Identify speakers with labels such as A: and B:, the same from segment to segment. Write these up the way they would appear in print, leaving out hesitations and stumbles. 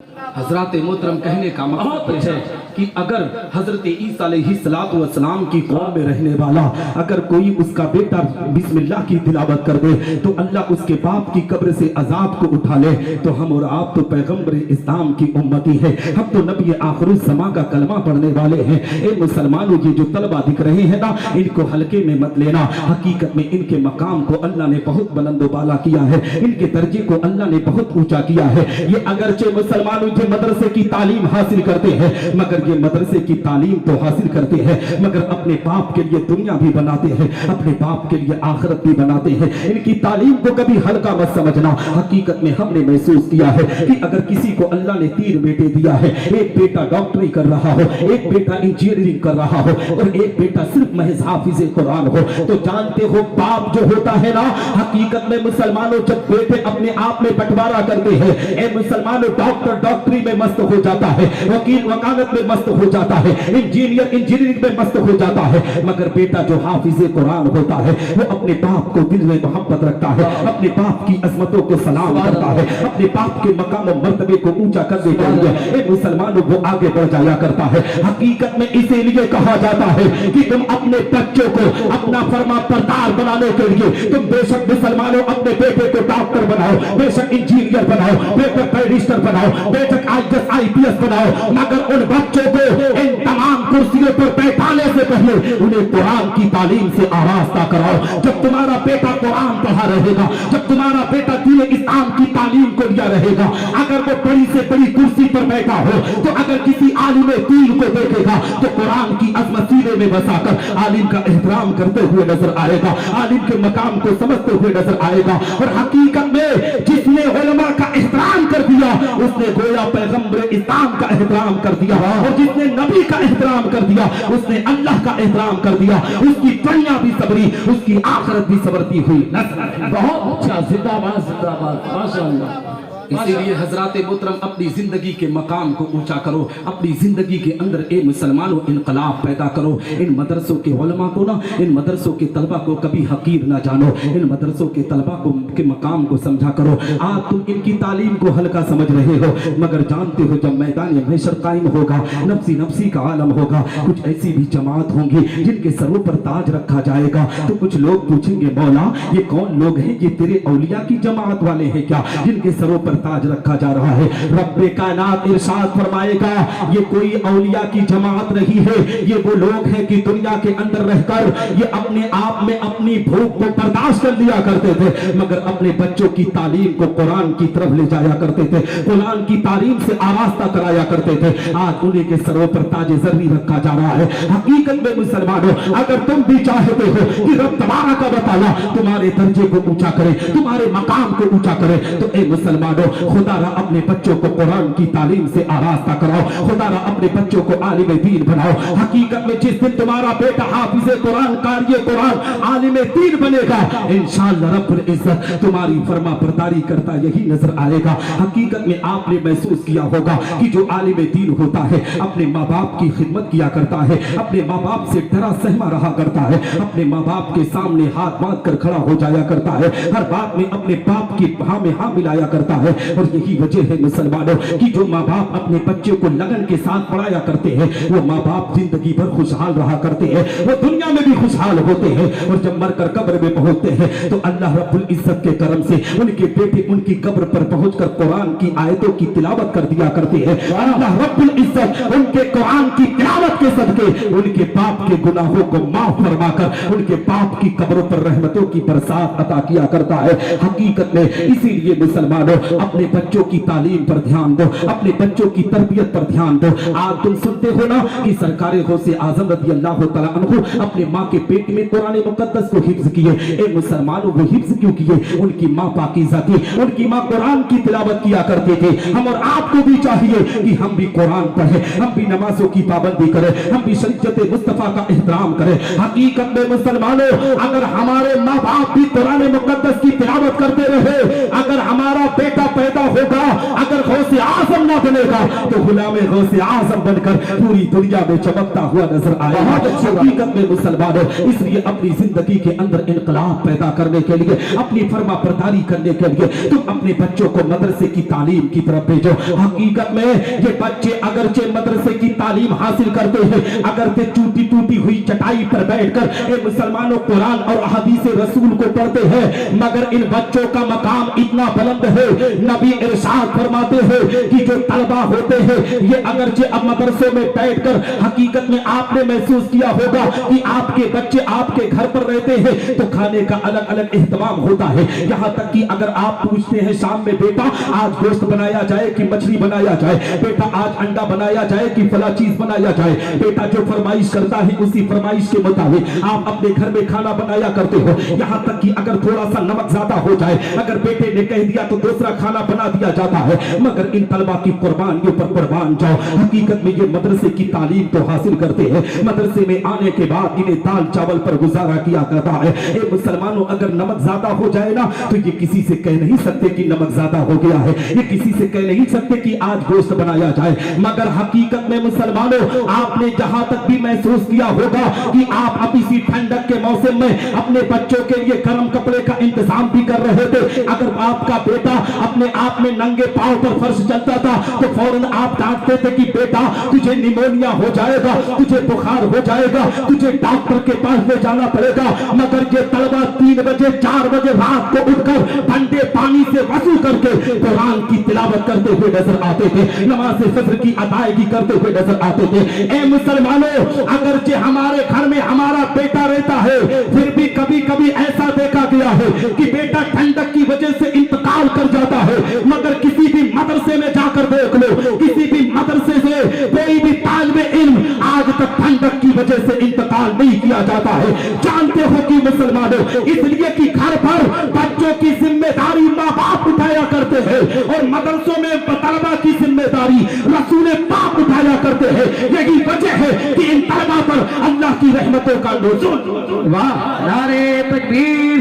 A: حضرات محترم کہنے کا مقصد ہے کہ اگر حضرت عیسیٰ علیہ السلام کی قوم میں رہنے والا اگر کوئی اس کا بیٹا بسم اللہ کی تلاوت کر دے تو اللہ اس کے باپ کی قبر سے عذاب کو اٹھا لے، تو ہم اور آپ تو پیغمبر اسلام کی امتی ہے، ہم تو نبی آخر الزماں کا کلمہ پڑھنے والے ہیں۔ اے مسلمانوں، یہ جو طلبہ دکھ رہے ہیں نا، ان کو ہلکے میں مت لینا، حقیقت میں ان کے مقام کو اللہ نے بہت بلند و بالا کیا ہے، ان کے درجے کو اللہ نے بہت اونچا کیا ہے۔ یہ اگرچہ مسلمانوں یہ مدرسے کی تعلیم حاصل کرتے ہیں، مگر یہ مدرسے کی تعلیم تو حاصل کرتے ہیں مگر اپنے باپ کے لیے دنیا بھی بناتے ہیں، اپنے باپ کے لیے آخرت بھی بناتے ہیں۔ ان کی تعلیم کو کبھی ہلکا مت سمجھنا۔ حقیقت میں ہم نے محسوس کیا ہے کہ اگر کسی کو اللہ نے 3 بیٹے دیا ہے، ایک بیٹا ڈاکٹری کر رہا ہو، ایک بیٹا انجینئرنگ کر رہا ہو اور ایک بیٹا صرف محض حافظ قرآن ہو، تو جانتے ہو باپ جو ہوتا ہے نا، حقیقت میں مسلمانوں جب بیٹے اپنے آپ میں بٹوارا کرتے ہیں، اے مسلمانوں ڈاکٹر ڈاکٹری میں مست ہو جاتا ہے، وکیل وکالت میں مست ہو جاتا ہے، انجینئر انجینئرنگ میں مست ہو جاتا ہے، مگر بیٹا جو حافظ قرآن ہوتا ہے وہ اپنے باپ کو دل میں محبت رکھتا ہے، اپنے باپ کی عظمتوں کو سلام کرتا ہے، اپنے باپ کے مقام و مرتبے کو اونچا کرنے کے لیے اے مسلمانوں وہ آگے بڑھ جایا کرتا ہے۔ حقیقت میں اسی لیے کہا جاتا ہے کہ تم اپنے بچوں کو اپنا فرما بردار بنانے کے لیے تم بے شک مسلمانوں اپنے بیٹے کو ڈاکٹر بناؤ، بے شک انجینئر بناؤ، بے شک بیرسٹر بناؤ، بے شک IAS بناؤ، مگر ان بچوں کو ان تمام کرسیوں پر بیٹھانے سے پہلے انہیں قرآن کی تعلیم سے آراستہ کراؤ۔ جب تمہارا بیٹا قرآن پڑھا رہے گا، جب تمہارا بیٹا دین اسلام کی تعلیم کو لیا رہے گا، اگر وہ بڑی سے بڑی کرسی پر بیٹھا ہو تو اگر کسی عالم دین کو دیکھے گا تو قرآن کی عظمت سینے میں بسا کر عالم کا احترام کرتے ہوئے نظر آئے گا، عالم کے مقام کو سمجھتے ہوئے نظر آئے گا۔ اور حقیقت میں جس نے علماء کا احترام کر دیا اس نے گویا پیغمبر اسلام کا احترام کر دیا، اور جس نے نبی کا احترام کر دیا اس نے اللہ کا احترام کر دیا، اس کی دنیا بھی صبری، اس کی آخرت بھی صبرتی ہوئی نظر آئے۔
B: بہت اچھا، زندہ باد زندہ باد، ماشاءاللہ۔
A: اسی لیے حضرات محترم اپنی زندگی کے مقام کو اونچا کرو، اپنی زندگی کے اندر اے مسلمانوں انقلاب پیدا کرو۔ ان مدرسوں کے علماء کو نا، ان مدرسوں کے طلبہ کو کبھی حقیر نہ جانو، ان مدرسوں کے طلبہ کو کے مقام کو سمجھا کرو۔ آج تم ان کی تعلیم کو ہلکا سمجھ رہے ہو، مگر جانتے ہو جب میدان محشر قائم ہوگا، نفسی نفسی کا عالم ہوگا، کچھ ایسی بھی جماعت ہوں گی جن کے سروں پر تاج رکھا جائے گا، تو کچھ لوگ پوچھیں گے مولا یہ کون لوگ ہیں، یہ تیرے اولیاء کی جماعت والے ہیں کیا جن کے سروں پر تاج رکھا جا رہا ہے؟ رب کائنات ارشاد فرمائے گا یہ کوئی اولیاء کی جماعت نہیں ہے، یہ وہ لوگ ہیں کہ دنیا کے اندر رہ کر یہ اپنے آپ میں اپنی بھوک کو برداشت کر لیا کرتے تھے، مگر اپنے بچوں کی تعلیم کو قرآن کی طرف لے جایا کرتے تھے، قرآن کی تعلیم سے آراستہ کرایا کرتے تھے۔ آج انہیں کے سروں پر تاج زری رکھا جا رہا ہے۔ حقیقت میں مسلمانوں اگر تم بھی چاہتے ہو کہ رب تبارک و تعالیٰ تمہارے درجے کو اونچا کرے، تمہارے مقام کو اونچا کرے، تو اے مسلمانوں خدا را اپنے بچوں کو قرآن کی تعلیم سے آراستہ کراؤ، خدا را اپنے بچوں کو عالم دین بناؤ۔ حقیقت میں جس دن تمہارا بیٹا حافظ قرآن، قاری قرآن، عالم دین بنے گا، انشاءاللہ رب العزت تمہاری فرما برداری کرتا یہی نظر آئے گا۔ حقیقت میں آپ نے محسوس کیا ہوگا کہ جو عالم دین ہوتا ہے اپنے ماں باپ کی خدمت کیا کرتا ہے، اپنے ماں باپ سے ڈرا سہما رہا کرتا ہے، اپنے ماں باپ کے سامنے ہاتھ باندھ کر کھڑا ہو جایا کرتا ہے، ہر بات میں اپنے باپ کی ہاں میں ہاں ملایا کرتا ہے۔ اور یہی وجہ ہے مسلمانوں کہ جو ماں باپ اپنے بچے کو لگن کے ساتھ پڑھایا کرتے ہیں وہ ماں باپ زندگی بھر خوشحال رہا کرتے ہیں، وہ دنیا میں بھی خوشحال ہوتے ہیں، اور جب مر کر قبر میں پہنچتے ہیں تو اللہ رب العزت کے کرم سے ان کے بیٹے ان کی قبر پر پہنچ کر قرآن کی آیتوں کی تلاوت کر دیا کرتے ہیں۔ اللہ رب العزت ان کے قرآن کی تلاوت کے صدقے ان کے باپ کے گناہوں کو معاف فرما کر ان کے باپ کی قبروں پر رحمتوں کی برسات عطا کیا کرتا ہے۔ حقیقت میں اسی لیے مسلمانوں اپنے بچوں کی تعلیم پر دھیان دو، اپنے بچوں کی تربیت پر دھیان دو۔ آج تم سنتے ہو نا کہ سرکار غوث اعظم رضی اللہ تعالیٰ عنہ اپنے ماں کے پیٹ میں قرآن مقدس کو حفظ کیے۔ اے مسلمانوں وہ حفظ کیوں کیے؟ ان کی ماں پاکیزہ تھی، ان کی ماں قرآن کی تلاوت کیا کرتے تھے۔ ہم اور آپ کو بھی چاہیے کہ ہم بھی قرآن پڑھیں، ہم بھی نمازوں کی پابندی کریں، ہم بھی شریعت مصطفیٰ کا احترام کریں۔ حقیقت میں مسلمانوں اگر ہمارے ماں باپ بھی قرآن مقدس کی تلاوت کرتے رہے، اگر ہمارا بیٹا पैदा होगा, अगर गौसे आजम ना बनेगा तो गुलाम गौसे आजम बनकर पूरी दुनिया में चमकता हुआ नजर आएगा। हकीकत में मुसलमानों, इसलिए अपनी जिंदगी के अंदर इनकलाब पैदा करने के लिए, अपनी फर्मा बरदारी करने के लिए तुम अपने बच्चों को मदरसे की तालीम की तरफ भेजो। हकीकत में ये बच्चे अगरचे मदरसे की तालीम हासिल करते हैं, अगर ते टूटी टूटी हुई चटाई पर बैठकर ए मुसलमानों कुरान और हदीस रसूल को पढ़ते हैं, मगर इन बच्चों का मकाम इतना बुलंद है, नबी इरशाद फरमाते हैं कि जो तलबा होते हैं ये अगरचे अब मदरसों में बैठकर, हकीकत में आपने महसूस किया होगा कि आपके बच्चे आपके घर पर रहते हैं तो खाने का अलग अलग एहतमाम होता है। यहाँ तक कि अगर आप पूछते हैं शाम में बेटा आज गोश्त बनाया जाए कि मछली बनाया जाए, बेटा आज अंडा बनाया जाए कि फला चीज बनाया जाए, बेटा जो फरमाइश करता है उसी फरमाइश के मुताबिक आप अपने घर में खाना बनाया करते हो। यहाँ तक कि अगर थोड़ा सा नमक ज्यादा हो जाए, अगर बेटे ने कह दिया तो दूसरा खाना बना दिया जाता है। मगर इन तलबा की कुर्बानियों पर कुर्बान जाओ। हकीकत में ये मदरसे की तालीम तो हासिल करते हैं, मदरसे में आने के बाद इन्हें दाल चावल पर गुजारा किया करता है। ए मुसलमानों, अगर नमक ज्यादा हो जाए ना तो ये किसी से कह नहीं सकते कि नमक ज्यादा हो गया है, ये किसी से कह नहीं सकते कि आज गोश्त बनाया जाए। मगर हकीकत में मुसलमानों, आपने जहां तक भी महसूस किया होगा कि आप अब इसी ठंडक के मौसम में अपने बच्चों के लिए गर्म कपड़े का इंतजाम भी कर रहे थे। अगर आपका बेटा अपने आप में नंगे पांव पर फर्श चलता था तो फौरन आप डांटते थे कि बेटा तुझे निमोनिया हो जाएगा, तुझे बुखार हो जाएगा, तुझे डॉक्टर के पास ले जाना पड़ेगा। मगर ये तलबा 3 बजे 4 बजे रात को उठकर ठंडे पानी से वजू करके कुरान की तिलावत करते हुए नजर आते थे, नमाज फज्र की अदायगी करते हुए नजर आते थे। ए मुसलमानों, अगरचे हमारे घर में हमारा बेटा रहता है, फिर भी कभी कभी ऐसा देखा गया है कि बेटा ठंडक की वजह से इंतकाल कर जाता है। मगर किसी भी मदरसे में जाकर देख लो, किसी भी मदरसे से कोई भी तालिबे इल्म आज तक ठंडक की वजह से इंतकाल नहीं किया जाता है। जानते हो कि मुसलमानों, इसलिए कि घर पर बच्चों की जिम्मेदारी माँ बाप उठाया करते हैं और मदरसों में तलबा की जिम्मेदारी रसूल पाक उठाया करते हैं। यही वजह है कि इन तलबा पर अल्लाह की रहमतों का नुज़ूल।
B: वाह, नारे तकबीर,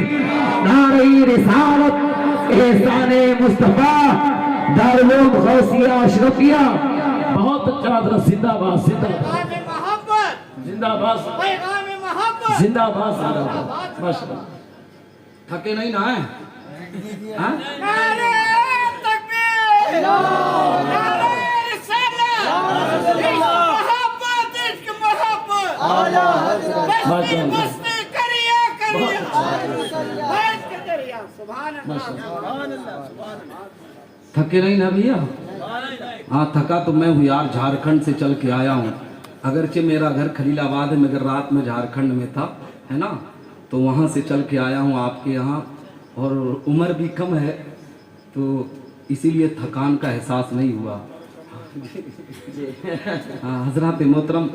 B: नारे रिसालत, एहसाने मुस्तफा, दारुल गौसिया अशरफिया। बहुत अच्छा था। जिंदाबाद, जिंदाबाद, जिंदाबाद, जिंदाबाद, जिंदाबाद। माशाअल्लाह।
A: थके नहीं ना है? हाँ?
C: नारे तकबीर, नारे रिसालत, इश्क मोहब्बत, मस्ती मस्ती करिया बैठ के करिया। सुभान अल्लाह।
A: थके नहीं ना भैया? हाँ, थका तो मैं हूँ यार, झारखंड से चल के आया हूँ। अगरचे मेरा घर खलीलाबाद है, मगर रात में झारखंड में था, है ना, तो वहाँ से चल के आया हूँ आपके यहाँ। और उम्र भी कम है तो इसीलिए थकान का एहसास नहीं हुआ। हाँ, हजरत मोहतरम,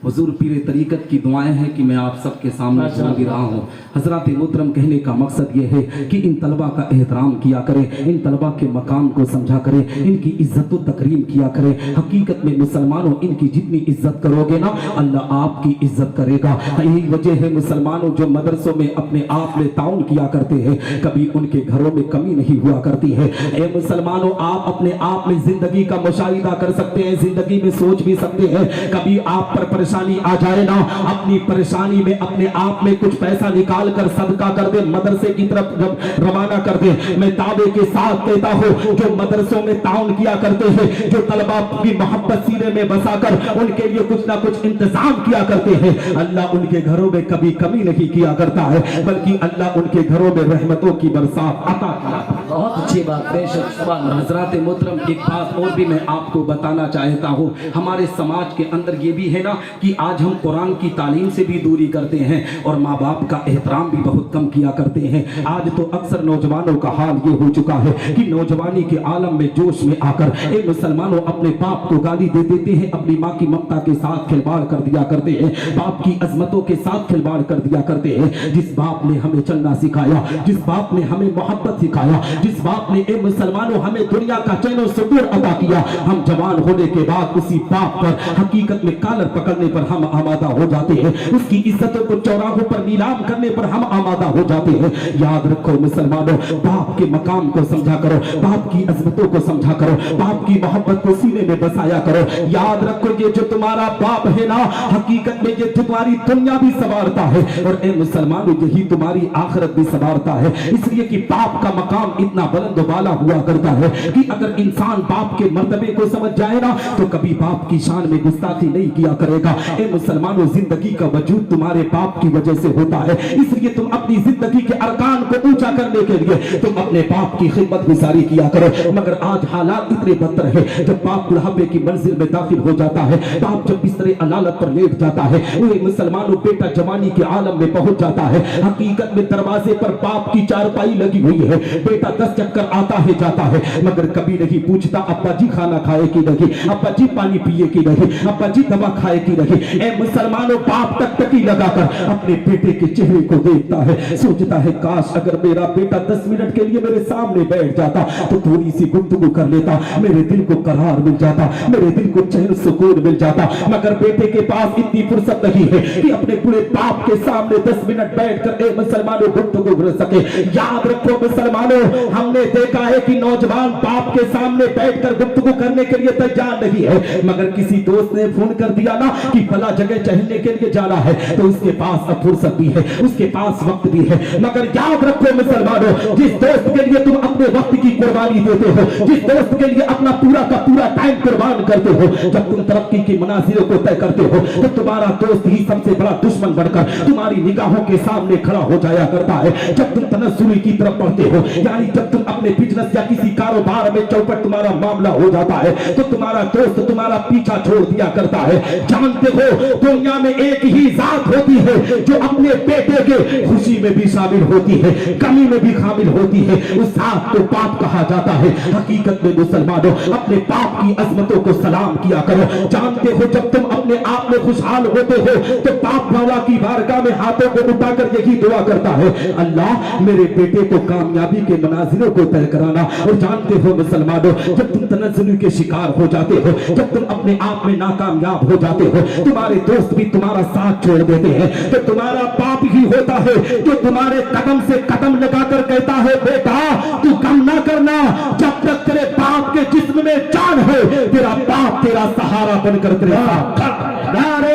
A: हुजूर पीर तरीकत की दुआएं हैं कि मैं आप सबके सामने बोल भी रहा हूँ। हजरत मोहतरम, कहने का मकसद ये है कि इन तलबा का एहतराम किया करें, इन तलबा के मकाम को समझा करें, इनकी इज्जत व तकरीम किया करें। हकीकत में मुसलमानों, इनकी जितनी इज्जत करोगे ना अल्लाह आपकी इज्जत करेगा। यही वजह है मुसलमानों, जो मदरसों में अपने आप में ताउन किया करते हैं, कभी उनके घरों में कमी नहीं हुआ करती है। ए मुसलमानों, आप अपने आप में जिंदगी का मुशाहिदा कर सकते हैं, जिंदगी में सोच भी सकते हैं। कभी आप पर परेशानी आ जाए ना, अपनी परेशानी में अपने आप में कुछ पैसा निकाल कर सदका कर दे, मदरसे की तरफ रवाना कर दे। मैं दावे के साथ कहता हूँ, जो मदरसों में ताउन किया करते हैं, जो तलबा की मोहब्बत सीने में बसाकर उनके लिए कुछ ना कुछ इंतजाम किया करते हैं, अल्लाह उनके घरों में कभी कमी नहीं किया करता है, बल्कि अल्लाह उनके घरों में रहमतों की बरसात अता किया।
B: बहुत अच्छी बात, बेशक। सुभान अल्लाह।
A: हजरत मोहतरम, एक बात और भी मैं आपको बताना चाहता हूँ। हमारे समाज के अंदर ये भी है ना कि आज हम कुरान की तालीम से भी दूरी करते हैं और माँ बाप का एहतराम भी बहुत कम किया करते हैं। आज तो अक्सर नौजवानों का हाल ये हो चुका है कि नौजवानी के आलम में जोश में आकर इन मुसलमानों अपने बाप को गाली दे देते हैं, अपनी माँ की ममता के साथ खिलवाड़ कर दिया करते हैं, बाप की अजमतों के साथ खिलवाड़ कर दिया करते हैं। जिस बाप ने हमें चलना सिखाया, जिस बाप ने हमें मोहब्बत सिखाया, जिस बाप ने ए मुसलमानों हमें दुनिया का चैन और सुकून अता किया, हम जवान होने के बाद उसी बाप पर हकीकत में कालर पकड़ने पर हम आमादा हो जाते हैं, उसकी इज्जतों को चौराहों पर नीलाम करने पर हम आमादा हो जाते हैं। याद रखो मुसलमानों, बाप के मकाम को समझा करो, बाप की अजमतों को समझा करो, बाप की मोहब्बत को सीने में बसाया करो। याद रखो ये जो तुम्हारा बाप है ना, हकीकत में ये तुम्हारी दुनिया भी संवारता है और ए मुसलमानों यही तुम्हारी आखिरत भी संवारता है। इसलिए कि बाप का मकाम इतना बुलंद वाला हुआ करता है कि अगर इंसान बाप के मर्तबे को समझ जाए ना तो कभी बाप की शान में गुस्ताखी नहीं किया करेगा। ए मुसलमानों, जिंदगी का वजूद तुम्हारे बाप की वजह से होता है, इसलिए तुम अपनी जिंदगी के अरकान को ऊंचा करने के लिए तुम अपने बाप की खिदमत गुजारी किया करो। मगर आज हालात इतने बदतर है, जब बाप बुढ़ापे की मंजिल में दाखिल हो जाता है, बाप जब बिस्तरे अलालत पर लेट जाता है, वो मुसलमानों बेटा जवानी के आलम में पहुंच जाता है। हकीकत में दरवाजे पर बाप की चारपाई लगी हुई है, बेटा 10 चक्कर आता है जाता है, मगर कभी नहीं पूछता अब्बा जी खाना खाए कि नहीं, अब्बा जी पानी पिए कि नहीं, अब्बा जी दवा खाए कि नहीं। ए मुसलमानों, बाप टकटकी लगाकर अपने बेटे के चेहरे को देखता है, सोचता है काश अगर मेरा बेटा 10 मिनट के लिए मेरे सामने बैठ जाता तो थोड़ी सी गुफ्तगू कर लेता, मेरे दिल को करार मिल जाता, मेरे दिल को चैन सुकून मिल जाता। मगर बेटे के पास इतनी फुर्सत नहीं है कि अपने पूरे बाप के सामने 10 मिनट बैठकर ए मुसलमानों गुफ्तगू कर सके। याद रखो मुसलमानों, हमने देखा है कि नौजवान बाप के सामने बैठकर गुफ्तगू करने के लिए तैयार नहीं है, मगर किसी दोस्त ने फोन कर दिया ना कि फला जगह चहलने के लिए जाना है तो उसके पास अब फुर्सत भी है, उसके पास वक्त भी है। मगर याद रखो मुसलमानों, जिस दोस्त के लिए तुम अपने वक्त की कुर्बानी देते हो, जिस दोस्त के लिए अपना पूरा का पूरा टाइम कुर्बान करते हो, जब तुम तरक्की की मनाजिलों को तय करते हो तो तुम्हारा दोस्त ही सबसे बड़ा दुश्मन बनकर तुम्हारी निगाहों के सामने खड़ा हो जाया करता है। जब तुम तनज़्ज़ुल की तरफ बढ़ते हो, यानी जब तुम अपने बिजनेस या किसी कारोबार में चौपट तुम्हारा मामला हो जाता है तो तुम्हारा दोस्त तुम्हारा पीछा छोड़ दिया करता है। जानते हो दुनिया में एक ही जात होती है जो अपने बेटे के खुशी में भी शामिल होती है, कमी में भी शामिल होती है, उस जात को बाप कहा जाता है। हकीकत में मुसलमानों, अपने बाप की अजमतों को सलाम किया करो। जानते हो जब तुम अपने आप में खुशहाल होते हो तो बाप मौला की बारगाह में हाथों को उठाकर यही दुआ करता है, अल्लाह मेरे बेटे को कामयाबी के मनाजिलों को तय कराना। और जानते हो मुसलमानों, जब तुम तनज़्ज़ुल के शिकार हो जाते हो, जब तुम अपने आप में नाकामयाब हो जाते हो, तुम्हारे दोस्त भी तुम्हारा साथ छोड़ देते हैं, तो तुम्हारा बाप ही होता है जो तुम्हारे कदम से कदम लगाकर कहता है बेटा तू गम ना करना, जब तक तेरे बाप के जिस्म में जान है तेरा बाप तेरा सहारा बनकर तेरे साथ खड़ा। नारे